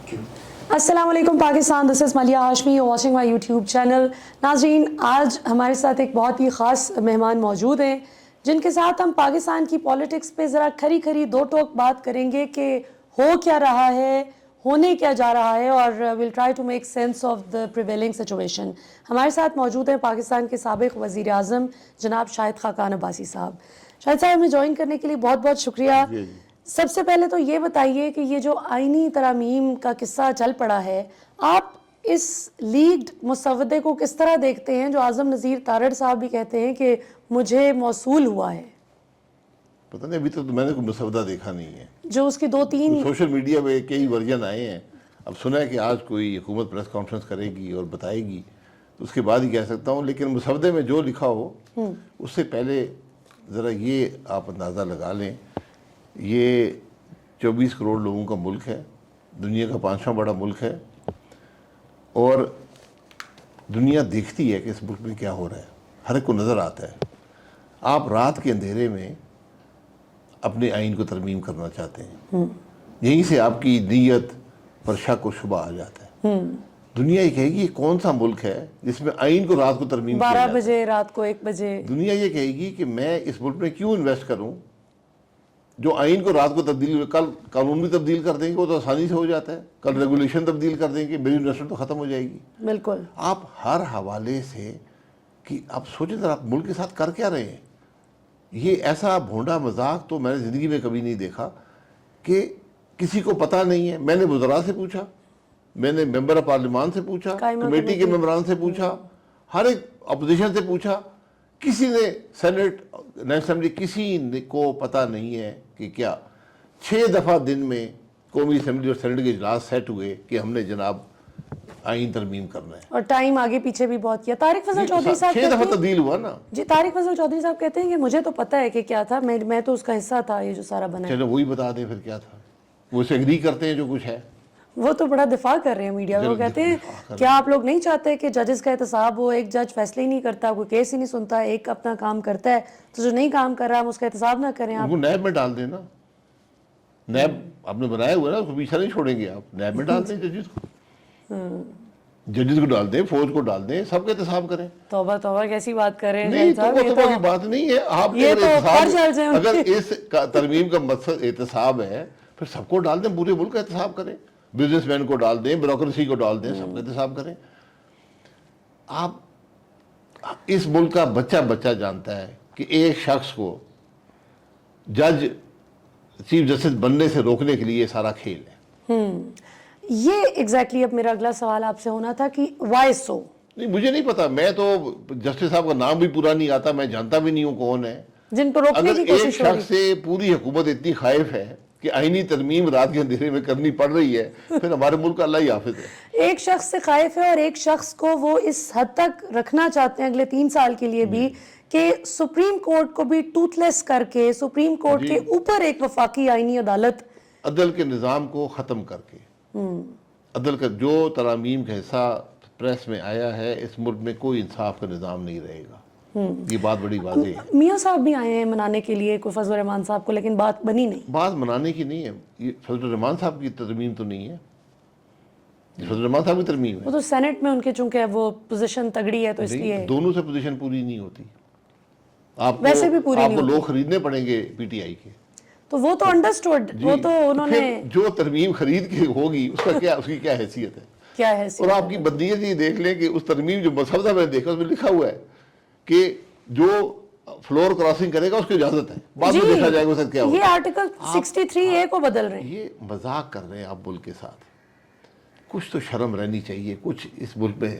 السلام علیکم Pakistan, this is Maliha Hashmi, you watching my YouTube channel. ناظرین، آج ہمارے ساتھ ایک بہت ہی خاص مہمان موجود ہیں جن کے ساتھ ہم پاکستان کی پالیٹکس پہ ذرا کھری کھری دو ٹوک بات کریں گے کہ ہو کیا رہا ہے، ہونے کیا جا رہا ہے، اور will try to make sense of the prevailing situation. ہمارے ساتھ موجود ہیں پاکستان کے سابق وزیر اعظم جناب شاہد خاقان عباسی صاحب. شاہد صاحب، ہمیں جوائن کرنے کے لیے بہت بہت شکریہ. سب سے پہلے تو یہ بتائیے کہ یہ جو آئینی ترامیم کا قصہ چل پڑا ہے، آپ اس لیگڈ مسودے کو کس طرح دیکھتے ہیں جو اعظم نذیر تارڑ صاحب بھی کہتے ہیں کہ مجھے موصول ہوا ہے؟ پتہ نہیں، ابھی تک تو میں نے کوئی مسودہ دیکھا نہیں ہے. جو اس کی دو تین سوشل میڈیا پہ کئی ورژن آئے ہیں. اب سنا ہے کہ آج کوئی حکومت پریس کانفرنس کرے گی اور بتائے گی، تو اس کے بعد ہی کہہ سکتا ہوں. لیکن مسودے میں جو لکھا ہو اس سے پہلے ذرا یہ آپ اندازہ لگا لیں، یہ 24 کروڑ لوگوں کا ملک ہے، دنیا کا 5واں بڑا ملک ہے، اور دنیا دیکھتی ہے کہ اس ملک میں کیا ہو رہا ہے، ہر ایک کو نظر آتا ہے. آپ رات کے اندھیرے میں اپنے آئین کو ترمیم کرنا چاہتے ہیں، یہیں سے آپ کی نیت پر شک و شبہ آ جاتا ہے. دنیا یہ کہے گی یہ کون سا ملک ہے جس میں آئین کو رات کو ترمیم کیا 12 جاتا ہے. بجے رات کو 1 بجے دنیا یہ کہے گی کہ میں اس ملک میں کیوں انویسٹ کروں جو آئین کو رات کو تبدیل، کل قانون بھی تبدیل کر دیں گے، وہ تو آسانی سے ہو جاتا ہے. کل ریگولیشن تبدیل کر دیں گے، میری انویسٹمنٹ تو ختم ہو جائے گی. بالکل. آپ ہر حوالے سے کہ آپ سوچیں ذرا، آپ ملک کے ساتھ کر کیا رہے ہیں. یہ ایسا بھونڈا مذاق تو میں نے زندگی میں کبھی نہیں دیکھا کہ کسی کو پتہ نہیں ہے. میں نے وزراء سے پوچھا، میں نے ممبر پارلیمان سے پوچھا، کمیٹی کے ممبران سے پوچھا، ہر ایک اپوزیشن سے پوچھا، کسی نے سینٹ نیشنل اسمبلی کسی کو پتہ نہیں ہے کہ کیا. 6 دفعہ دن میں قومی اسمبلی اور سینٹ کے اجلاس سیٹ ہوئے کہ ہم نے جناب آئین ترمیم کرنا ہے، اور ٹائم آگے پیچھے بھی بہت کیا. طارق فضل چودھری صاحب 6 دفعہ تبدیل ہوا نا. جی، طارق فضل چودھری صاحب کہتے ہیں کہ مجھے تو پتہ ہے کہ کیا تھا، میں تو اس کا حصہ تھا، یہ جو سارا بنا ہے. چلو وہی بتا دیں پھر کیا تھا. وہ اسے ایگری کرتے ہیں جو کچھ ہے. وہ تو بڑا دفاع کر رہے ہیں میڈیا میں. وہ کہتے ہیں کیا آپ لوگ نہیں چاہتے کہ ججز کا احتساب ہو؟ ایک جج فیصلے ہی نہیں کرتا، کوئی کیس ہی نہیں سنتا، ایک اپنا کام کرتا ہے، تو جو نہیں کام کر رہا ہم اس کا احتساب نہ کریں. آپ وہ نیب میں ڈال دیں نا. نیب آپ نے بنایا ہوا ہے نا، اس کو پیچھا نہیں چھوڑیں گے. آپ نیب میں ڈال دیں ججز کو، ججز کو ڈال دیں، فوج کو ڈال دیں، سب کا احتساب کریں. توبہ توبہ، کیسی بات کر رہے ہیں نہیں، توبہ کی بات نہیں ہے. آپ کے اگر اس ترمیم کا مقصد احتساب ہے پھر سب کو ڈال دیں، پورے ملک کا احتساب کریں. بزنس مین کو ڈال دیں، بیوروکریسی کو ڈال دیں، سب کا احتساب کریں. آپ اس ملک کا بچہ جانتا ہے کہ ایک شخص کو جج چیف جسٹس بننے سے روکنے کے لیے یہ سارا کھیل ہے. یہ ایگزیکٹلی اب میرا اگلا سوال آپ سے ہونا تھا کہ وائی سو. نہیں، مجھے نہیں پتا. میں تو جسٹس صاحب کا نام بھی پورا نہیں آتا، میں جانتا بھی نہیں ہوں کون ہے. جن کو روکنے کی اگر ایک کوشش ہو رہی شخص سے پوری حکومت اتنی خائف ہے کہ آئینی ترمیم رات کے اندھیرے میں کرنی پڑ رہی ہے، پھر ہمارے ملک کا اللہ ہی حافظ ہے. ایک شخص سے خائف ہے اور ایک شخص کو وہ اس حد تک رکھنا چاہتے ہیں اگلے 3 سال کے لیے بھی کہ سپریم کورٹ کو بھی ٹوتھ لیس کر کے سپریم کورٹ کے اوپر ایک وفاقی آئینی عدالت، عدل کے نظام کو ختم کر کے. عدل کا جو ترامیم کا حصہ پریس میں آیا ہے، اس ملک میں کوئی انصاف کا نظام نہیں رہے گا. یہ بات بڑی واضح ہے. میاں صاحب بھی آئے ہیں منانے کے لیے کوئی فضل الرحمان صاحب کو، لیکن بات بنی نہیں. بات منانے کی نہیں ہے. یہ فضل الرحمان صاحب کی ترمیم تو نہیں ہے، یہ فضل الرحمان صاحب کی ترمیم ہے. وہ تو سینٹ میں ان کے چونکہ وہ پوزیشن تگڑی ہے تو اس لیے دونوں سے پوزیشن پوری نہیں ہوتی. آپ ویسے بھی پوری نہیں کو لوگ خریدنے پڑیں گے پی ٹی آئی کے. تو وہ تو انڈرسٹوڈ، وہ تو انہوں نے جو ترمیم خرید کے ہوگی اس کا کیا، اس کی کیا حیثیت ہے. کیا حیثیت. اور آپ کی بدنیت یہ دیکھ لیں کہ اس ترمیم جو مسودہ میں نے دیکھا اس میں لکھا ہوا ہے کہ جو فلور کراسنگ کرے گا اس کو اجازت ہے. بعد میں دیکھا جائے گا اس کا کیا ہوگا. یہ آرٹیکل 63A کو بدل رہے ہیں. یہ مذاق کر رہے ہیں آپ ملک کے ساتھ. کچھ تو شرم رہنی چاہیے. کچھ اس ملک میں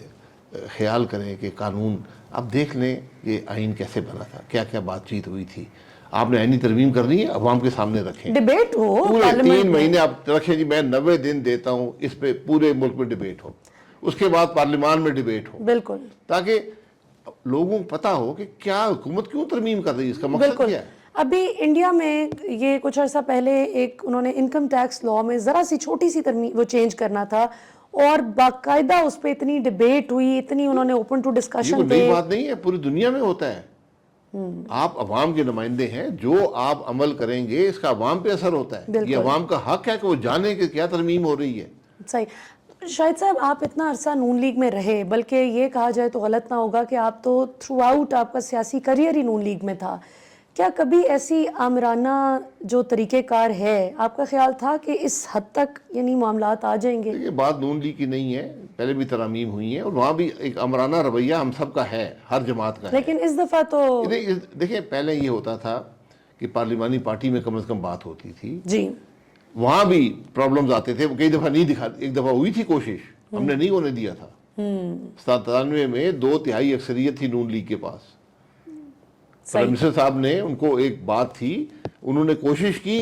خیال کریں کہ قانون. آپ دیکھ لیں یہ آئین کیسے بنا تھا، کیا کیا بات چیت ہوئی تھی. آپ نے آئینی ترمیم کرنی ہے، عوام کے سامنے رکھیں، ڈیبیٹ ہو، پورے 3 مہینے آپ رکھیں. جی میں 90 دن دیتا ہوں اس پہ پورے ملک میں ڈیبیٹ ہو، اس کے بعد پارلیمان میں ڈیبیٹ ہو. بالکل. تاکہ لوگوں کو پتا ہو کہ کیا حکومت کیوں ترمیم کر رہی ہے، اس کا مقصد کیا ہے. ابھی انڈیا میں یہ کچھ عرصہ پہلے ایک انہوں نے انکم ٹیکس لاء میں ذرا سی چھوٹی سی ترمیم وہ چینج کرنا تھا، اور باقاعدہ اس پہ اتنی ڈیبیٹ ہوئی، اتنی انہوں نے اوپن ٹو ڈسکشن. یہ نئی بات نہیں ہے، پوری دنیا میں ہوتا ہے. آپ عوام کے نمائندے ہیں، جو آپ عمل کریں گے اس کا عوام پہ اثر ہوتا ہے. یہ عوام کا حق ہے کہ وہ جانے کہ کیا ترمیم ہو رہی ہے. صحیح. شاہد صاحب آپ اتنا عرصہ نون لیگ میں رہے, بلکہ یہ کہا جائے تو غلط نہ ہوگا کہ آپ تو تھرو آؤٹ آپ کا سیاسی کریئر ہی نون لیگ میں تھا. کیا کبھی ایسی آمرانہ جو طریقہ کار ہے آپ کا خیال تھا کہ اس حد تک یعنی معاملات آ جائیں گے؟ یہ بات نون لیگ کی نہیں ہے, پہلے بھی ترامیم ہوئی ہیں اور وہاں بھی ایک آمرانہ رویہ ہم سب کا ہے, ہر جماعت کا ہے. لیکن اس دفعہ تو دیکھیں پہلے یہ ہوتا تھا کہ پارلیمانی پارٹی میں کم از کم بات ہوتی تھی, جی وہاں بھی پرابلمز آتے تھے, کئی دفعہ نہیں دکھا, ایک دفعہ ہوئی تھی کوشش, ہم نے نہیں ہونے دیا تھا. 97 میں 2/3 اکثریت تھی نون لیگ کے پاس. پرائم منسٹر صاحب نے ان کو ایک بات تھی, انہوں نے کوشش کی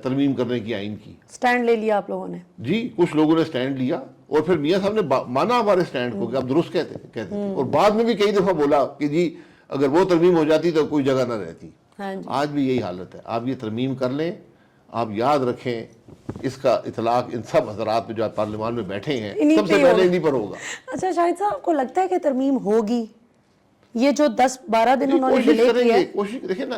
ترمیم کرنے کی آئین کی, سٹینڈ لے لیا آپ لوگوں نے. جی کچھ لوگوں نے سٹینڈ لیا اور پھر میاں صاحب نے مانا ہمارے سٹینڈ کو کہ آپ درست کہتے تھے, اور بعد میں بھی کئی دفعہ بولا کہ جی اگر وہ ترمیم ہو جاتی تو کوئی جگہ نہ رہتی. آج بھی یہی حالت ہے. آپ یہ ترمیم کر لیں, آپ یاد رکھیں اس کا اطلاق ان سب حضرات پہ جو آپ پارلیمان میں بیٹھے ہیں سب سے پہلے انہیں پر ہوگا. اچھا شاہد صاحب, آپ کو لگتا ہے کہ ترمیم ہوگی؟ یہ جو 10-12 دن انہوں نے ڈیلے کیا ہے, کوشش دیکھیں نا,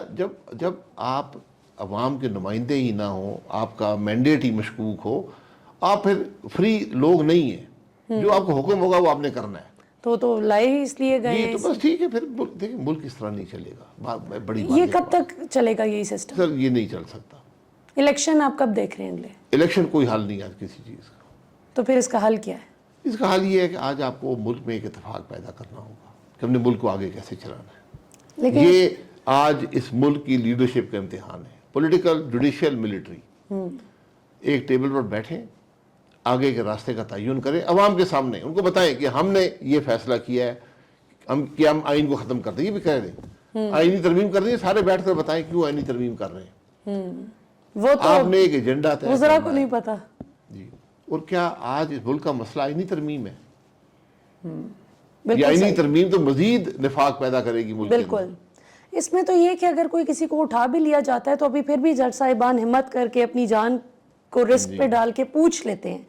جب آپ عوام کے نمائندے ہی نہ ہوں, آپ کا مینڈیٹ ہی مشکوک ہو, آپ پھر فری لوگ نہیں ہیں, جو آپ کو حکم ہوگا وہ آپ نے کرنا ہے. تو لائے ہی اس لیے گئے جی ہیں. تو بس ٹھیک ہے, پھر دیکھیں ملک اس طرح نہیں چلے گا, بڑی بات یہ کب تک چلے گا یہی سسٹم؟ سر یہ نہیں چل سکتا. الیکشن آپ کب دیکھ رہے ہیں اگلے؟ الیکشن کوئی حل نہیں ہے آج کسی چیز کا. تو پھر اس کا حل کیا ہے؟ اس کا حل یہ ہے کہ آج آپ کو ملک میں ایک اتفاق پیدا کرنا ہوگا کہ ہم نے ملک کو آگے کیسے چلانا ہے. لیکن یہ آج اس ملک کی لیڈرشپ کا امتحان ہے, پولیٹیکل, جوڈیشل, ملٹری. ایک ٹیبل پر بیٹھیں, آگے کے راستے کا تعین کریں, عوام کے سامنے ان کو بتائیں کہ ہم نے یہ فیصلہ کیا ہے کہ ہم آئین کو ختم کر دیں. یہ بھی کہہ دیں آئینی ترمیم کر دیں, سارے بیٹھ کر بتائیں کیوں آئینی ترمیم کر رہے ہیں. وہ تو آپ نے ایک ایجنڈا طے وزراء کو نہیں پتا. جی, اور کیا آج اس ملک کا مسئلہ آئینی ترمیم ہے؟ یہ بالکل آئینی صحیح. ترمیم تو مزید نفاق پیدا کرے گی ملک کے اندر. بالکل. اس میں تو یہ کہ اگر کوئی کسی کو اٹھا بھی لیا جاتا ہے تو ابھی پھر بھی جج صاحبان ہمت کر کے اپنی جان کو رسک پہ ڈال کے پوچھ لیتے ہیں,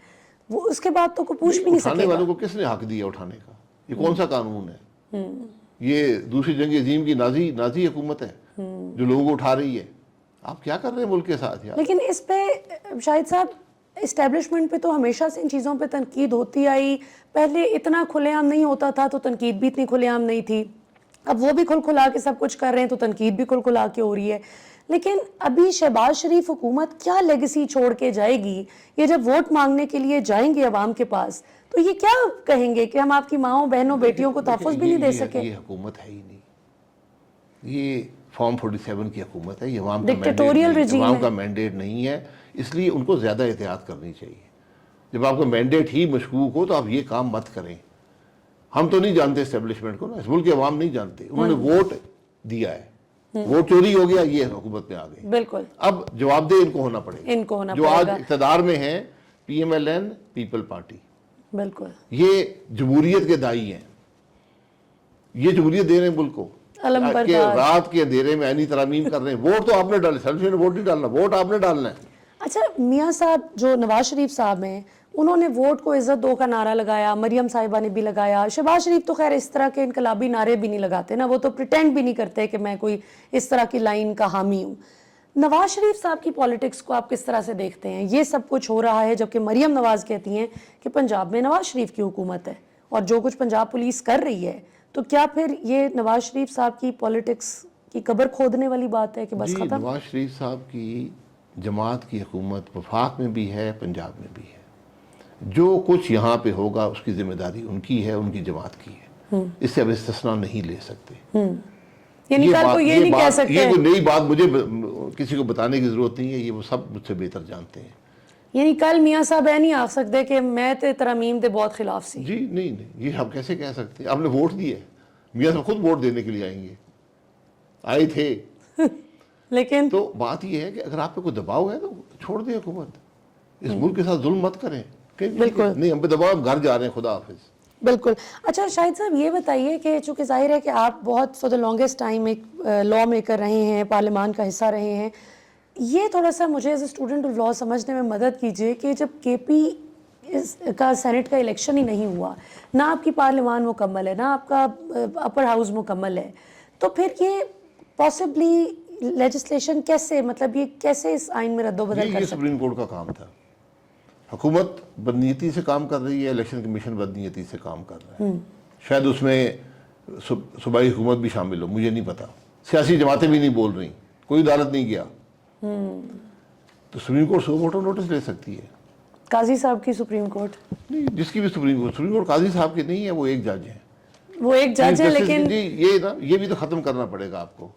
وہ اس کے بعد تو کوئی پوچھ بھی نہیں اٹھانے سکے گا. والوں کو کس نے حق دیا اٹھانے کا؟ یہ کون سا قانون ہے؟ یہ دوسری جنگ عظیم کی نازی حکومت ہے جو لوگوں کو اٹھا رہی ہے. آپ کیا کر رہے ہیں ملک کے ساتھ یار؟ لیکن اس پہ شاہد صاحب اسٹیبلشمنٹ پہ تو ہمیشہ سے ان چیزوں پہ تنقید ہوتی آئی. پہلے اتنا کھلے عام نہیں ہوتا تھا تو تنقید بھی اتنی کھلے عام نہیں تھی. اب وہ بھی کھل کھلا کے سب کچھ کر رہے ہیں تو تنقید بھی کھل کھلا کے ہو رہی ہے. لیکن ابھی شہباز شریف حکومت کیا لیگیسی چھوڑ کے جائے گی؟ یہ جب ووٹ مانگنے کے لیے جائیں گے عوام کے پاس تو یہ کیا کہیں گے کہ ہم آپ کی ماؤں بہنوں بیٹیوں کو تحفظ بھی نہیں دے سکے؟ یہ حکومت ہے ہی نہیں, یہ فارم 47 کی حکومت ہے, یہ ڈکٹیٹوریل رجیم عوام کا مینڈیٹ نہیں ہے. اس لیے ان کو زیادہ احتیاط کرنی چاہیے. جب آپ کا مینڈیٹ ہی مشکوک ہو تو آپ یہ کام مت کریں. ہم تو نہیں جانتے اسٹیبلشمنٹ کو نا, اس ملک کے عوام نہیں جانتے. انہوں نے ووٹ دیا ہے, ووٹ چوری ہو گیا, یہ حکومت میں آ گئے. بالکل. اب جواب دہ ان کو ہونا پڑے گا, ان کو ہونا جو پڑے آج گا. اقتدار میں ہیں, P M L N, people party, بالکل. یہ جمہوریت کے دائی ہیں, یہ جمہوریت دے رہے ہیں ملک کو. کہ رات کے اندھیرے میں آئینی ترامیم کر رہے ہیں. ووٹ تو آپ نے ڈالے, سیلف نے ووٹ نہیں ڈالنا, ووٹ آپ نے ڈالنا ہے. اچھا میاں صاحب جو نواز شریف صاحب ہیں انہوں نے ووٹ کو عزت دو کا نعرہ لگایا, مریم صاحبہ نے بھی لگایا. شہباز شریف تو خیر اس طرح کے انقلابی نعرے بھی نہیں لگاتے نا, وہ تو پریٹینڈ بھی نہیں کرتے کہ میں کوئی اس طرح کی لائن کا حامی ہوں. نواز شریف صاحب کی پالیٹکس کو آپ کس طرح سے دیکھتے ہیں؟ یہ سب کچھ ہو رہا ہے جبکہ مریم نواز کہتی ہیں کہ پنجاب میں نواز شریف کی حکومت ہے اور جو کچھ پنجاب پولیس کر رہی ہے, تو کیا پھر یہ نواز شریف صاحب کی پالیٹکس کی قبر کھودنے والی بات ہے کہ بس ختم؟ نواز شریف صاحب کی جماعت کی حکومت وفاق میں بھی ہے, پنجاب میں بھی ہے. جو کچھ یہاں پہ ہوگا اس کی ذمہ داری ان کی ہے, ان کی جماعت کی ہے. اس سے اب استثناء نہیں لے سکتے. یعنی کل کو یہ نہیں کہہ سکتے, یہ کوئی نئی بات مجھے کسی کو بتانے کی ضرورت نہیں ہے, یہ وہ سب مجھ سے بہتر جانتے ہیں. یعنی کل میاں صاحب نہیں آ سکتے کہ میں تے ترامیم دے بہت خلاف سی؟ جی نہیں, یہ ہم کیسے کہہ سکتے ہیں؟ آپ نے ووٹ دیے, میاں صاحب خود ووٹ دینے کے لیے آئیں گے, آئے تھے. لیکن تو بات یہ ہے کہ اگر آپ پہ کوئی دباؤ ہے تو چھوڑ دیں حکومت, اس ملک کے ساتھ ظلم مت کریں. بالکل نہیں, ہم پہ دباؤ, ہم گھر جا رہے ہیں, خدا حافظ. بالکل. اچھا شاہد صاحب یہ بتائیے کہ چونکہ ظاہر ہے کہ آپ بہت فار دا لانگسٹ ٹائم ایک لا میکر رہے ہیں, پارلیمان کا حصہ رہے ہیں, یہ تھوڑا سا مجھے as a student of law سمجھنے میں مدد کیجیے کہ جب کے پی کا سینٹ کا الیکشن ہی نہیں ہوا, نہ آپ کی پارلیمان مکمل ہے, نہ آپ کا اپر ہاؤس مکمل ہے, تو پھر یہ پاسبلی لیجسلیشن کیسے, مطلب یہ کیسے اس آئین میں رد و بدل کر یہ سکتے؟ سپریم کورٹ کا کام تھا. حکومت بدنیتی سے کام کر رہی ہے, الیکشن کمیشن بدنیتی سے کام کر رہا ہے. شاید اس میں صوبائی حکومت بھی شامل ہو, مجھے نہیں پتا. سیاسی جماعتیں بھی نہیں بول رہی, کوئی عدالت نہیں گیا. تو سپریم کورٹ سو نوٹس لے سکتی ہے. قاضی صاحب کی سپریم کورٹ نہیں, جس کی بھی سپریم کورٹ قاضی صاحب کی نہیں ہے, وہ ایک جج ہیں. وہ ایک جج ہے, لیکن یہ بھی تو ختم کرنا پڑے گا آپ کو.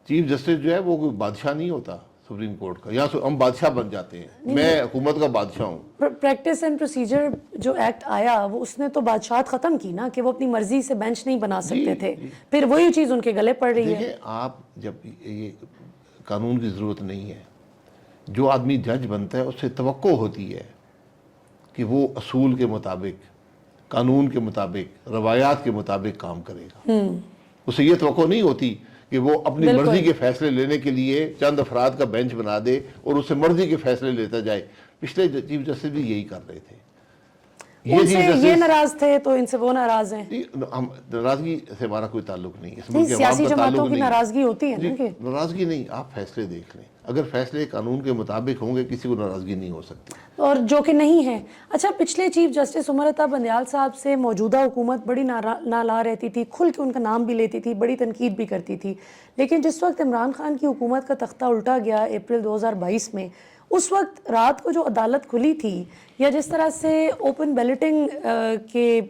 چیف جسٹس جو ہے وہ کوئی بادشاہ نہیں ہوتا سپریم کورٹ کا, یہاں ہم بادشاہ بن جاتے ہیں. میں حکومت کا بادشاہ ہوں. پریکٹس اینڈ پروسیجر جو ایکٹ آیا وہ اس نے تو بادشاہت ختم کی نا, کہ وہ اپنی مرضی سے بینچ نہیں بنا سکتے تھے. پھر وہی چیز ان کے گلے پڑ رہی ہے. دیکھیں آپ, جب یہ قانون کی ضرورت نہیں ہے, جو آدمی جج بنتا ہے اس سے توقع ہوتی ہے کہ وہ اصول کے مطابق, قانون کے مطابق, روایات کے مطابق کام کرے گا. اسے یہ توقع نہیں ہوتی کہ وہ اپنی مرضی کے فیصلے لینے کے لیے چند افراد کا بینچ بنا دے اور اسے مرضی کے فیصلے لیتا جائے. پچھلے چیف جسٹس بھی یہی کر رہے تھے. ان سے یہ ناراض تھے تو ان سے وہ ناراض ہیں. ناراضگی سے ہمارا کوئی تعلق نہیں ہے. سیاسی جماعتوں کی ناراضگی ہوتی ہے نا, کہ ناراضگی نہیں, آپ فیصلے دیکھ لیں. اگر فیصلے قانون کے مطابق ہوں گے کسی کو ناراضگی نہیں ہو سکتی, اور جو کہ نہیں ہے. اچھا, پچھلے چیف جسٹس عمر عطا بندیال صاحب سے موجودہ حکومت بڑی نالا رہتی تھی, کھل کے ان کا نام بھی لیتی تھی, بڑی تنقید بھی کرتی تھی. لیکن جس وقت عمران خان کی حکومت کا تختہ الٹا گیا اپریل 2022 میں, اس وقت رات کو جو عدالت کھلی تھی, یا جس طرح سے اوپن بیلٹنگ کے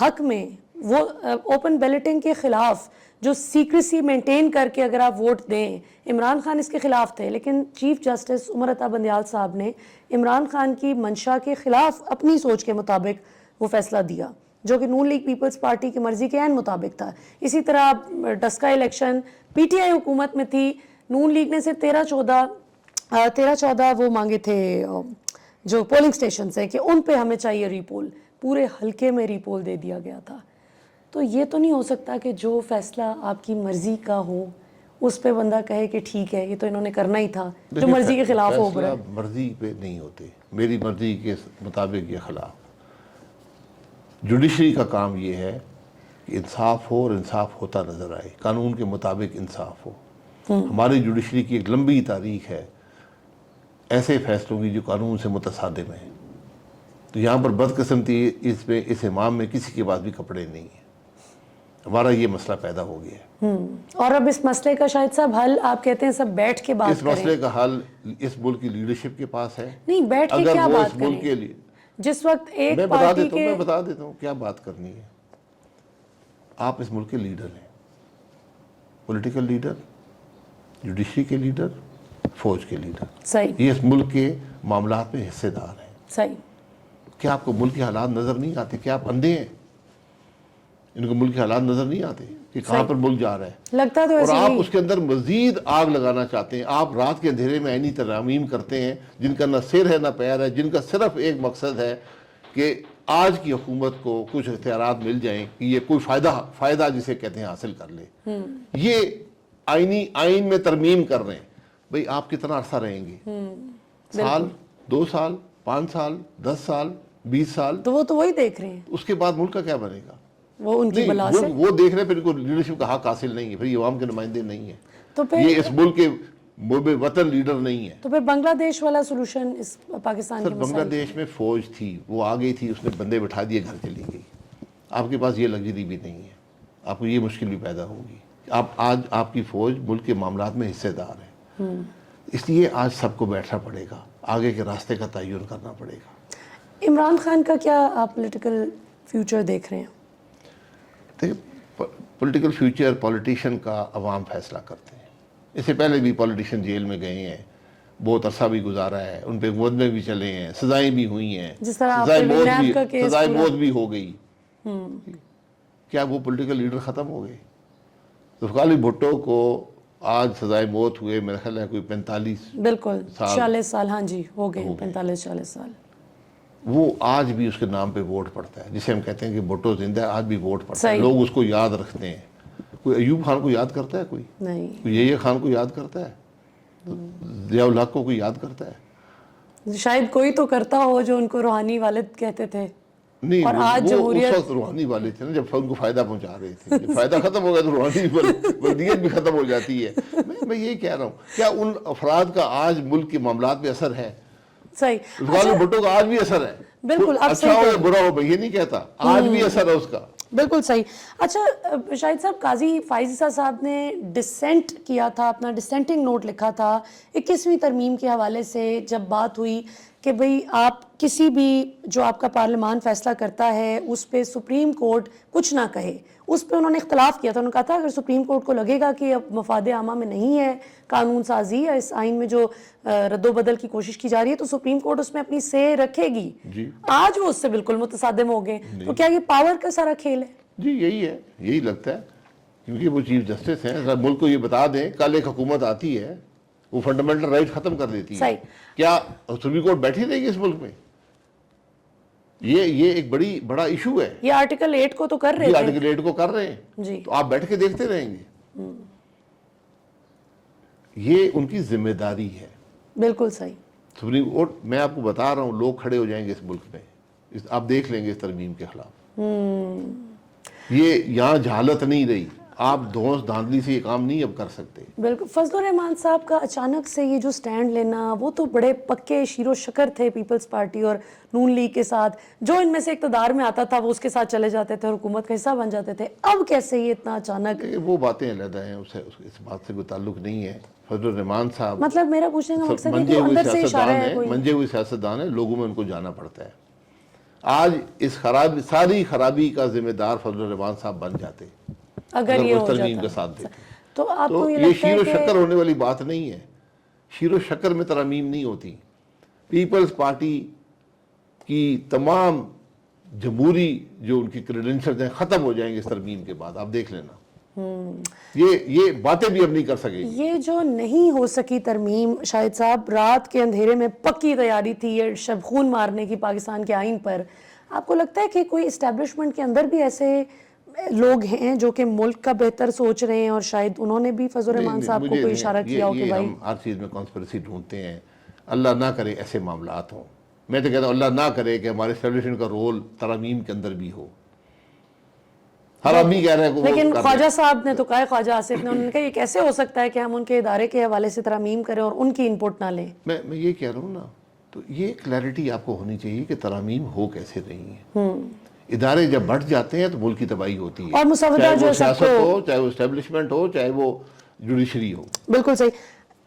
حق میں, وہ اوپن بیلٹنگ کے خلاف جو سیکریسی مینٹین کر کے اگر آپ ووٹ دیں, عمران خان اس کے خلاف تھے, لیکن چیف جسٹس عمر عطا بندیال صاحب نے عمران خان کی منشا کے خلاف اپنی سوچ کے مطابق وہ فیصلہ دیا, جو کہ نون لیگ پیپلز پارٹی کی مرضی کے عین مطابق تھا. اسی طرح Daska election P T I حکومت میں تھی, نون لیگ نے صرف 13-14 وہ مانگے تھے جو پولنگ سٹیشنز ہیں کہ ان پہ ہمیں چاہیے ری پول, پورے حلقے میں ری پول دے دیا گیا تھا. تو یہ تو نہیں ہو سکتا کہ جو فیصلہ آپ کی مرضی کا ہو اس پہ بندہ کہے کہ ٹھیک ہے یہ تو انہوں نے کرنا ہی تھا, جو مرضی کے خلاف ہو گئے. مرضی پہ نہیں ہوتے, میری مرضی کے مطابق یہ خلاف. جوڈیشری کا کام یہ ہے کہ انصاف ہو, اور انصاف ہوتا نظر آئے, قانون کے مطابق انصاف ہو. ہماری جوڈیشری کی ایک لمبی تاریخ ہے ایسے فیصلوں کی جو قانون سے متصادم ہیں. تو یہاں پر بدقسمتی اس امام میں کسی کے پاس بھی کپڑے نہیں ہیں. ہمارا یہ مسئلہ پیدا ہو گیا ہے. اور اب اس مسئلے کا شاید صاحب حل آپ کہتے ہیں سب بیٹھ کے بات کریں. اس مسئلے کا حل اس ملک کی لیڈرشپ کے پاس ہے. نہیں, بیٹھ کے کیا بات کریں, کے لیے جس وقت ایک میں پارٹی کے, میں بتا دیتا ہوں کیا بات کرنی ہے. آپ اس ملک کے لیڈر ہیں, پولیٹیکل لیڈر, جوڈیشری کے لیڈر, فوج کے لیڈر. صحیح. یہ اس ملک کے معاملات میں حصے دار ہیں. صحیح. کیا آپ کو ملک کے حالات نظر نہیں آتے؟ کیا آپ اندھے ہیں؟ ان کو ملک کے حالات نظر نہیں آتے کہ کہاں پر ملک جا رہا ہے؟ لگتا تو اور ایسے آپ ہی. اس کے اندر مزید آگ لگانا چاہتے ہیں. آپ رات کے اندھیرے میں عینی ترامیم کرتے ہیں جن کا نہ سر ہے نہ پیر ہے, جن کا صرف ایک مقصد ہے کہ آج کی حکومت کو کچھ اختیارات مل جائیں کہ یہ کوئی فائدہ جسے کہتے ہیں حاصل کر لے. یہ آئین میں ترمیم کر رہے ہیں. بھئی آپ کتنا عرصہ رہیں گے؟ سال, 2 سال, 5 سال, 10 سال, 20 سال؟ تو وہ تو وہی دیکھ رہے ہیں. اس کے بعد ملک کا کیا بنے گا؟ وہ ان کی بلا سے وہ دیکھ رہے ہیں. پھر ان کو لیڈرشپ کا حق حاصل نہیں ہے, پھر یہ عوام کے نمائندے نہیں ہیں, تو پھر یہ اس ملک کے وطن لیڈر نہیں ہے. تو پھر بنگلہ دیش والا سولوشن اس پاکستان کے بنگلہ دیش میں فوج تھی, وہ آ گئی تھی, اس نے بندے بٹھا دیے, گھر چلی گئی. آپ کے پاس یہ لگژری بھی نہیں ہے, آپ کو یہ مشکل بھی پیدا ہوگی. آج آپ کی فوج ملک کے معاملات میں حصے دار ہے. اس لیے آج سب کو بیٹھنا پڑے گا, آگے کے راستے کا تعین کرنا پڑے گا. عمران خان کا کیا آپ پولیٹیکل فیوچر دیکھ رہے ہیں؟ پولیٹیکل فیوچر پولیٹیشین کا عوام فیصلہ کرتے ہیں. اس سے پہلے بھی پولیٹیشین جیل میں گئے ہیں, بہت عرصہ بھی گزارا ہے, ان پہ مقدمے بھی چلے ہیں, سزائیں بھی ہوئی ہیں, جس طرح سزائے موت بھی ہو گئی. کیا وہ پولیٹیکل لیڈر ختم ہو گئے؟ ذوالفقار بھٹو کو آج سزائے موت ہوئے میرا خیال ہے کوئی 45 بالکل 40 سال. ہاں جی, ہو گئے 45-40 سال. وہ آج بھی اس کے نام پہ ووٹ پڑتا ہے, جسے ہم کہتے ہیں کہ بھٹو زندہ ہے, آج بھی ووٹ پڑتا ہے. لوگ اس کو یاد رکھتے ہیں. کوئی ایوب خان کو یاد کرتا ہے؟ کوئی نہیں. کوئی یہ خان کو یاد کرتا ہے؟ ضیاء الحق کو کوئی یاد کرتا ہے؟ شاید کوئی تو کرتا ہو جو ان کو روحانی والد کہتے تھے. نہیں, اور آج جمہوریت اس وقت روحانی والے تھے نا جب ان کو فائدہ پہنچا رہے تھے. جب فائدہ ختم ہو گیا تو روحانی والدیت بھی ختم ہو جاتی ہے. میں یہ کہہ رہا ہوں, کیا ان افراد کا آج ملک کے معاملات میں اثر ہے؟ صحیح. اس کا بھٹو کا آج بھی اثر ہے. بالکل, اب اچھا ہو یا برا ہو میں یہ نہیں کہتا, آج بھی اثر ہے اس کا. بالکل صحیح. اچھا شاہد صاحب, قاضی فائز صاحب نے ڈسینٹ کیا تھا, اپنا ڈسینٹنگ نوٹ لکھا تھا 21ویں ترمیم کے حوالے سے, جب بات ہوئی کہ بھئی آپ کسی بھی جو آپ کا پارلیمان فیصلہ کرتا ہے اس پہ سپریم کورٹ کچھ نہ کہے. اس پہ انہوں نے اختلاف کیا تھا, انہوں نے کہا تھا اگر سپریم کورٹ کو لگے گا کہ اب مفاد عامہ میں نہیں ہے قانون سازی یا اس آئین میں جو رد و بدل کی کوشش کی جا رہی ہے تو سپریم کورٹ اس میں اپنی سے رکھے گی. آج وہ اس سے بالکل متصادم ہو گئے. تو کیا یہ پاور کا سارا کھیل ہے؟ جی یہی ہے, یہی لگتا ہے, کیونکہ وہ چیف جسٹس ہیں. ملک کو یہ بتا دیں کل ایک حکومت آتی ہے وہ فنڈامنٹل رائٹ ختم کر دیتی ہے, کیا سپریم کورٹ بیٹھی رہے گی اس ملک میں؟ یہ ایک بڑا ایشو ہے. یہ آرٹیکل 8 کو تو کر رہے ہیں, آرٹیکل 8 کو کر رہے ہیں, تو آپ بیٹھ کے دیکھتے رہیں گے. یہ ان کی ذمہ داری ہے. بالکل صحیح. سپریم کورٹ, میں آپ کو بتا رہا ہوں, لوگ کھڑے ہو جائیں گے اس ملک میں, آپ دیکھ لیں گے اس ترمیم کے خلاف. یہ یہاں جہالت نہیں رہی, آپ دھونس دھاندلی سے یہ کام نہیں اب کر سکتے. بالکل. فضل الرحمان صاحب کا اچانک سے یہ جو سٹینڈ لینا, وہ تو بڑے پکے شیر و شکر تھے پیپلز پارٹی اور نون لیگ کے ساتھ, جو ان میں سے اقتدار میں آتا تھا وہ اس کے ساتھ چلے جاتے تھے اور حکومت کا حصہ بن جاتے تھے. اب کیسے یہ اتنا اچانک؟ وہ باتیں علیحدہ ہیں, اس بات سے کوئی تعلق نہیں ہے. فضل الرحمان صاحب مطلب میرا پوچھنے کا مقصد ہے کہ اندر سے اشارہ ہے کوئی منجے ہوئے سیاستدان ہیں, لوگوں میں ان کو جانا پڑتا ہے. آج اس ساری خرابی کا ذمہ دار فضل الرحمان صاحب بن جاتے اگر یہ ہو ترمیم کا جاتا. ساتھ دیتے. تو آپ تو کو یہ یہ لگتا شیر ہے و کہ شکر ہونے والی بات نہیں ہے. شیر و شکر میں ترامیم نہیں ہوتی. پیپلز پارٹی کی تمام جمہوری جو ان کی کریڈنشلز ہیں ختم ہو جائیں گے اس ترمیم کے بعد, آپ دیکھ لینا. یہ باتیں بھی اب نہیں کر سکے. یہ جو نہیں ہو سکی ترمیم شاہد صاحب, رات کے اندھیرے میں پکی تیاری تھی یہ شب خون مارنے کی پاکستان کے آئین پر. آپ کو لگتا ہے کہ کوئی اسٹیبلشمنٹ کے اندر بھی ایسے لوگ ہیں جو کہ ملک کا بہتر سوچ رہے ہیں اور شاید انہوں نے بھی فضل الرحمان صاحب کو کوئی اشارہ کیا ہو کہ بھائی ہم ہر چیز میں کانسپریسی ڈھونڈتے ہیں, اللہ نہ کرے ایسے معاملات ہوں. میں تو کہتا ہوں اللہ نہ کرے کہ ہمارے اسٹیبلشمنٹ کا رول ترامیم کے اندر بھی ہو. ہر آدمی کہہ رہے ہیں. لیکن خواجہ صاحب نے تو کہا, خواجہ آصف نے, انہوں نے کہا یہ کیسے ہو سکتا ہے کہ ہم ان کے ادارے کے حوالے سے ترامیم کریں اور ان کی انپٹ نہ لیں. میں یہ کہہ رہا ہوں نا, تو یہ کلیئرٹی آپ کو ہونی چاہیے کہ ترامیم ہو کیسے رہی ہیں. ادارے جب بڑھ جاتے ہیں تو ملک کی تباہی ہوتی ہے, اور مسودہ چاہے جو وہ سب سیاست کو ہو, چاہے وہ اسٹیبلشمنٹ ہو, چاہے وہ جوڈیشری ہو. بالکل صحیح.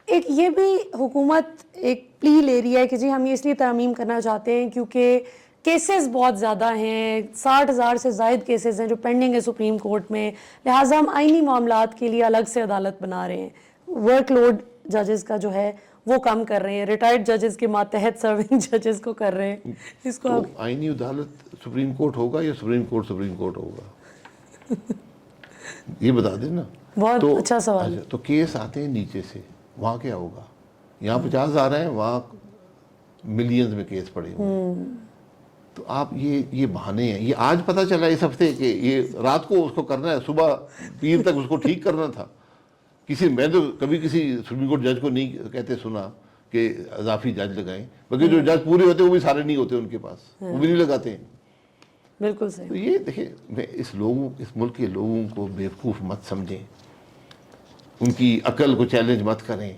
ایک یہ بھی حکومت ایک پلی لے رہی ہے کہ جی ہم یہ اس لیے ترامیم کرنا چاہتے ہیں کیونکہ کیسز بہت زیادہ ہیں, 60,000 سے زائد کیسز ہیں جو پینڈنگ ہے سپریم کورٹ میں, لہٰذا ہم آئینی معاملات کے لیے الگ سے عدالت بنا رہے ہیں. ورک لوڈ ججز کا جو ہے وہ کم کر رہے ہیں, ریٹائرڈ ججز کے ماتحت سرونگ ججز کو کر رہے ہیں. اس کو آئینی عدالت سپریم کورٹ ہوگا یا سپریم کورٹ ہوگا؟ یہ بتا دیں نا. بہت اچھا سوال ہے. تو کیس آتے ہیں نیچے سے, وہاں کیا ہوگا؟ یہاں 50 آ رہے ہیں, وہاں ملینز میں کیس پڑے ہوئے. تو آپ یہ بہانے ہیں. یہ آج پتہ چلا اس ہفتے کہ یہ رات کو اس کو کرنا ہے, صبح پیر تک اس کو ٹھیک کرنا تھا. میں تو کبھی کسی سپریم کورٹ جج کو نہیں کہتے سنا کہ اضافی جج لگائیں, بلکہ جو جج پورے ہوتے ہیں وہ بھی سارے نہیں ہوتے ان کے پاس, وہ بھی نہیں لگاتے ہیں. بالکل صحیح. تو یہ دیکھیں, میں اس ملک کے لوگوں کو بیوقوف مت سمجھیں, ان کی عقل کو چیلنج مت کریں.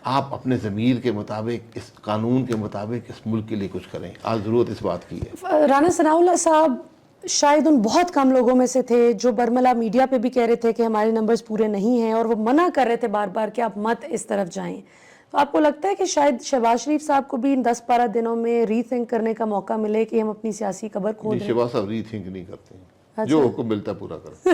آپ اپنے ضمیر کے مطابق, اس قانون کے مطابق اس ملک کے لیے کچھ کریں. آج ضرورت اس بات کی ہے. رانا ثناء اللہ صاحب شاید ان بہت کم لوگوں میں سے تھے جو برملا میڈیا پہ بھی کہہ رہے تھے کہ ہمارے نمبرز پورے نہیں ہیں, اور وہ منع کر رہے تھے بار بار کہ آپ مت اس طرف جائیں. تو آپ کو لگتا ہے کہ شاید شہباز شریف صاحب کو بھی ان 10-12 دنوں میں ری تھنک کرنے کا موقع ملے کہ ہم اپنی سیاسی قبر کھود دیں؟ شہباز صاحب ری تھنک نہیں کرتے ہیں, جو حکم ملتا پورا کرتے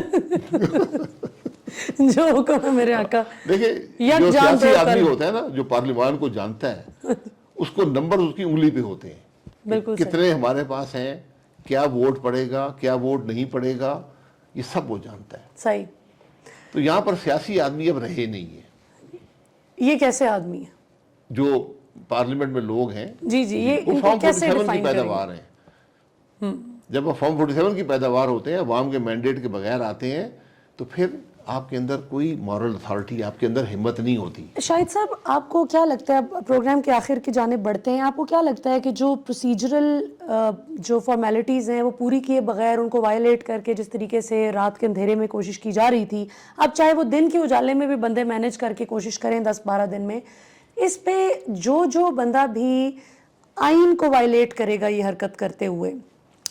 جو حکم ہے میرے آقا. دیکھیں, جو سیاسی آدمی ہوتا ہے نا, جو پارلیمان کو جانتا ہے, اس کو نمبر اس کی انگلی پہ ہوتے ہیں. بالکل کتنے ہمارے پاس ہیں, کیا ووٹ پڑے گا, کیا ووٹ نہیں پڑے گا, یہ سب وہ جانتا ہے. صحیح. تو یہاں پر سیاسی آدمی اب رہے نہیں ہے. یہ کیسے آدمی ہے؟ جو پارلیمنٹ میں لوگ ہیں, جی یہ وہ فارم 47 کی پیداوار ہیں. جب وہ فارم 47 کی پیداوار ہوتے ہیں, عوام کے مینڈیٹ کے بغیر آتے ہیں, تو پھر آپ کے اندر کوئی مورل اتھارٹی, آپ کے اندر ہمت نہیں ہوتی. شاہد صاحب آپ کو کیا لگتا ہے, پروگرام کے آخر کی جانب بڑھتے ہیں, آپ کو کیا لگتا ہے کہ جو پروسیجرل جو فارمیلٹیز ہیں وہ پوری کیے بغیر, ان کو وائلیٹ کر کے جس طریقے سے رات کے اندھیرے میں کوشش کی جا رہی تھی, اب چاہے وہ دن کے اجالے میں بھی بندے مینیج کر کے کوشش کریں 10-12 دن میں, اس پہ جو بندہ بھی آئین کو وائلیٹ کرے گا یہ حرکت کرتے ہوئے.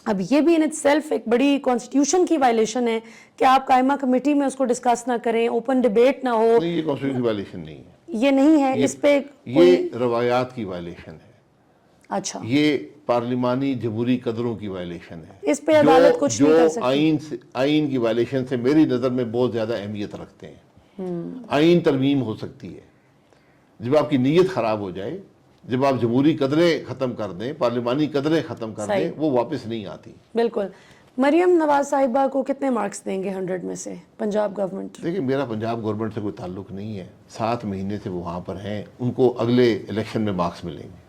اب یہ بھی ان اٹ سیلف ایک بڑی کانسٹیٹیوشن کی وائلیشن ہے کہ آپ قائمہ کمیٹی میں اس کو ڈسکس نہ کریں, اوپن ڈبیٹ نہ ہو. نہیں, یہ کانسٹیٹیوشن کی وائلیشن نہیں ہے, یہ نہیں ہے, اس پہ یہ روایات کی وائلیشن ہے. اچھا, یہ پارلیمانی جمہوری قدروں کی وائلیشن ہے. اس پہ عدالت کچھ نہیں کر سکتی. جو آئین کی وائلیشن سے میری نظر میں بہت زیادہ اہمیت رکھتے ہیں. آئین ترمیم ہو سکتی ہے جب آپ کی نیت خراب ہو جائے, جب آپ جمہوری قدریں ختم کر دیں, پارلیمانی قدریں ختم کر دیں, وہ واپس نہیں آتی. بالکل. مریم نواز صاحبہ کو کتنے مارکس دیں گے 100 میں سے پنجاب گورنمنٹ؟ دیکھیں, میرا پنجاب گورنمنٹ سے کوئی تعلق نہیں ہے. 7 مہینے سے وہ وہاں پر ہیں, ان کو اگلے الیکشن میں مارکس ملیں گے.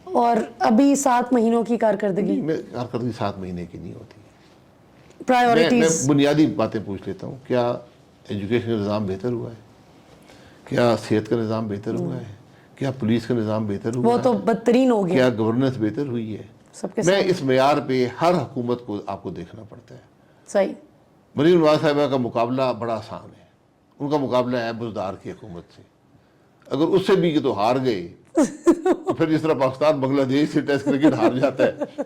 اور ابھی 7 مہینوں کی کارکردگی؟ کارکردگی 7 مہینے کی نہیں ہوتی. پرائیورٹیز, میں بنیادی باتیں پوچھ لیتا ہوں. کیا ایجوکیشن کا نظام بہتر ہوا ہے؟ کیا صحت کا نظام بہتر ہوا ہے؟ کیا پولیس کا نظام بہتر ہوا ہے؟ وہ تو بدترین ہو گیا. کیا گورننس بہتر ہوئی ہے؟ میں اس معیار پہ ہر حکومت کو آپ کو دیکھنا پڑتا ہے. صحیح. مریم نواز صاحبہ کا مقابلہ بڑا آسان ہے. ان کا مقابلہ ہے بزدار کی حکومت سے. اگر اس سے بھی کہ تو ہار گئے, پھر جس طرح پاکستان بنگلہ دیش سے ٹیسٹ کرکٹ ہار جاتا ہے,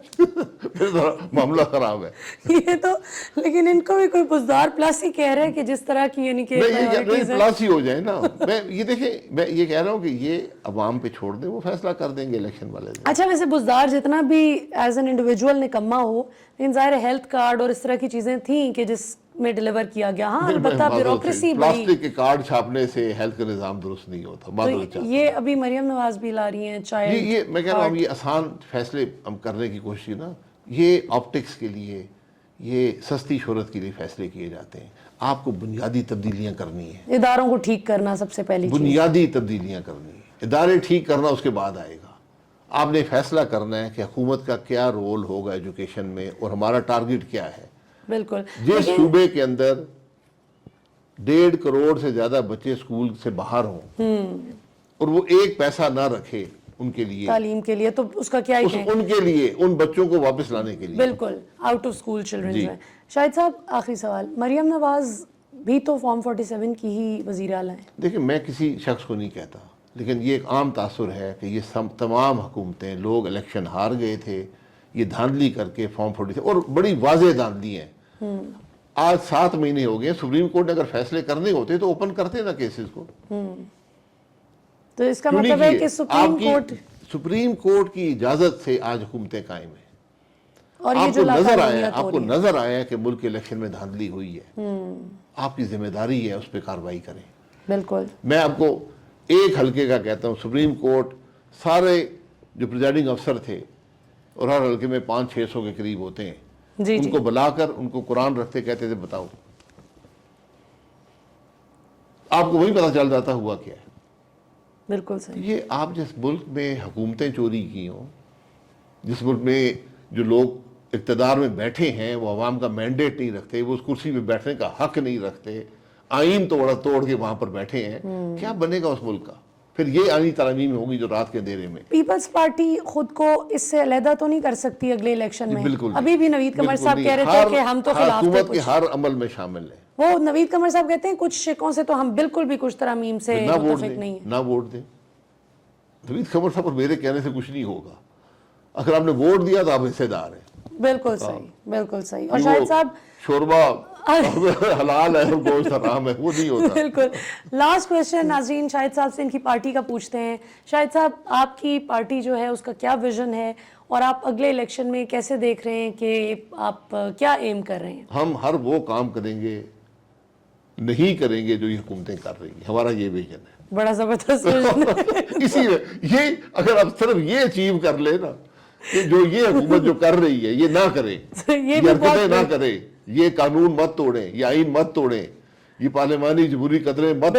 پھر معاملہ خراب ہے. یہ تو لیکن ان کو بھی کوئی بزدار پلس ہی کہہ رہے ہیں کہ جس طرح کی یعنی کہ پلس ہی ہو جائے نا. میں یہ دیکھیں, میں یہ کہہ رہا ہوں کہ یہ عوام پہ چھوڑ دیں, وہ فیصلہ کر دیں گے الیکشن والے دن. اچھا, ویسے بزدار جتنا بھی ایز این انڈیویجول نکما ہو, لیکن ظاہر ہیلتھ کارڈ اور اس طرح کی چیزیں تھیں کہ جس میں ڈیلیور کیا گیا. ہاں, البتہ بیوروکریسی بڑی. پلاسٹک کے کارڈ چھاپنے سے ہیلتھ کا نظام درست نہیں ہوتا. یہ ابھی مریم نواز بھی لا رہی ہیں چائے. یہ میں کہہ رہا ہوں, یہ آسان فیصلے ہم کرنے کی کوشش کی نا, یہ آپٹکس کے لیے, یہ سستی شہرت کے لیے فیصلے کیے جاتے ہیں. آپ کو بنیادی تبدیلیاں کرنی ہیں. اداروں کو ٹھیک کرنا سب سے پہلی چیز. بنیادی تبدیلیاں کرنی ہیں. ادارے ٹھیک کرنا اس کے بعد آئے گا. آپ نے فیصلہ کرنا ہے کہ حکومت کا کیا رول ہوگا ایجوکیشن میں, اور ہمارا ٹارگٹ کیا ہے. بالکل. جس صوبے کے اندر 1.5 کروڑ سے زیادہ بچے اسکول سے باہر ہوں اور وہ 1 پیسہ نہ رکھے ان کے لیے, تعلیم کے لیے, تو اس کا کیا ہی کہیں. ان کے لیے, ان بچوں کو واپس لانے کے لیے. بالکل, آؤٹ آف اسکول چلڈرن جو ہیں. شاہد صاحب, آخری سوال, مریم نواز بھی تو فارم 47 کی ہی وزیر اعلیٰ ہیں. دیکھیں, میں کسی شخص کو نہیں کہتا, لیکن یہ ایک عام تاثر ہے کہ یہ تمام حکومتیں, لوگ الیکشن ہار گئے تھے, یہ دھاندلی کر کے فارم 47, اور بڑی واضح دھاندلی ہیں. آج 7 مہینے ہو گئے, سپریم کورٹ نے اگر فیصلے کرنے ہوتے تو اوپن کرتے نا کیسز کو. تو اس کا مطلب ہے کہ سپریم کورٹ کی اجازت سے آج حکومتیں قائم ہیں. اور آپ کو نظر آیا کہ ملک کے الیکشن میں دھاندلی ہوئی ہے, آپ کی ذمہ داری ہے اس پہ کارروائی کریں. بالکل. میں آپ کو ایک حلقے کا کہتا ہوں, سپریم کورٹ سارے جو پریزائڈنگ افسر تھے, اور ہر حلقے میں 500-600 کے قریب ہوتے ہیں, ان کو بلا کر ان کو قرآن رکھتے, کہتے تھے بتاؤ. آپ کو وہی پتہ چل جاتا ہوا کیا ہے. بالکل صحیح. یہ آپ جس ملک میں حکومتیں چوری کی ہوں, جس ملک میں جو لوگ اقتدار میں بیٹھے ہیں وہ عوام کا مینڈیٹ نہیں رکھتے, وہ اس کرسی پہ بیٹھنے کا حق نہیں رکھتے, آئین توڑ کے وہاں پر بیٹھے ہیں, کیا بنے گا اس ملک کا؟ پھر یہ آئینی ترامیم ہوگی جو رات کے اندھیرے میں. پیپلز پارٹی خود کو اس سے علیحدہ تو نہیں کر سکتی اگلے الیکشن میں. بالکل. ابھی بھی نوید قمر صاحب کہہ رہے تھے کہ ہم تو خلاف تھے. حکومت کے ہر عمل میں شامل ہیں. وہ نوید قمر صاحب کہتے ہیں کچھ شکوں سے تو ہم بالکل بھی کچھ ترامیم سے متفق نہیں ہیں. نہ ووٹ دیں. نوید قمر صاحب, اور میرے کہنے سے کچھ نہیں ہوگا. اگر آپ نے ووٹ دیا تو آپ حصے دار ہیں. بالکل صحیح, بالکل صحیح. اور شاہد صاحب, شوربہ حلال ہے اور گوشت حرام ہے, وہ نہیں ہوتا. بالکل. لاسٹ کویسچن ناظرین شاہد صاحب سے ان کی پارٹی کا پوچھتے ہیں. شاہد صاحب, آپ کی پارٹی جو ہے اس کا کیا ویژن ہے, اور آپ اگلے الیکشن میں کیسے دیکھ رہے ہیں کہ آپ کیا ایم کر رہے ہیں؟ ہم ہر وہ کام کریں گے, نہیں کریں گے جو یہ حکومتیں کر رہی ہیں. ہمارا یہ ویژن ہے. بڑا زبردست ویژن ہے. اسی میں یہ, اگر آپ صرف یہ اچیو کر لیں نا کہ جو یہ حکومت جو کر رہی ہے یہ نہ کرے, یہ حرکتیں نہ کرے, یہ قانون مت توڑیں, یہ آئین مت توڑیں, یہ پارلیمانی جمہوری قدریں مت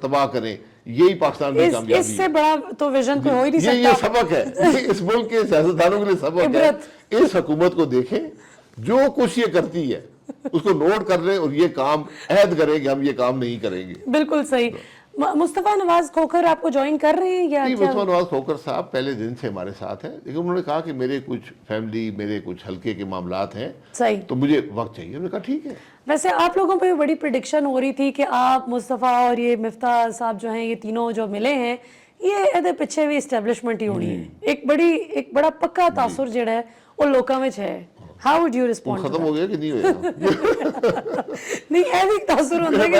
تباہ کریں, یہی پاکستان میں کامیابی ہے. اس سے بڑا تو ویژن کوئی ہو ہی نہیں سکتا. یہ سبق ہے, یہ اس ملک کے سیاستدانوں کے لیے سبق ہے. اس حکومت کو دیکھیں, جو کچھ یہ کرتی ہے اس کو نوٹ کر لیں, اور یہ کام عہد کریں کہ ہم یہ کام نہیں کریں گے. بالکل صحیح. مصطفیٰ نواز کھوکھر آپ کو جوائن کر رہے ہیں یا؟ مصطفیٰ نواز کھوکھر صاحب پہلے دن سے ہمارے ساتھ ہیں, لیکن انہوں نے کہا کہ میرے کچھ فیملی, میرے کچھ حلقے کے معاملات ہیں, تو مجھے وقت چاہیے. انہوں نے کہا ٹھیک ہے. ویسے آپ لوگوں پہ بڑی پریڈکشن ہو رہی تھی کہ آپ, مصطفیٰ اور یہ مفتاح صاحب جو ہیں, یہ تینوں جو ملے ہیں, ਇਹਦੇ ਪਿੱਛੇ ਵੀ ਐਸਟੈਬਲਿਸ਼ਮੈਂਟ ਹੀ ਹੋਣੀ ਹੈ, ਇੱਕ ਬੜਾ ਪੱਕਾ ਤਾਸੁਰ ਜਿਹੜਾ ਹੈ ਉਹ ਲੋਕਾਂ ਵਿੱਚ ਹੈ। How wood you respond? ਖਤਮ ਹੋ ਗਿਆ ਕਿ ਨਹੀਂ ਹੋਇਆ? ਨਹੀਂ, ਇਹ ਵੀ ਇੱਕ ਤਾਸੁਰ ਹੁੰਦਾ ਕਿ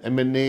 MNA,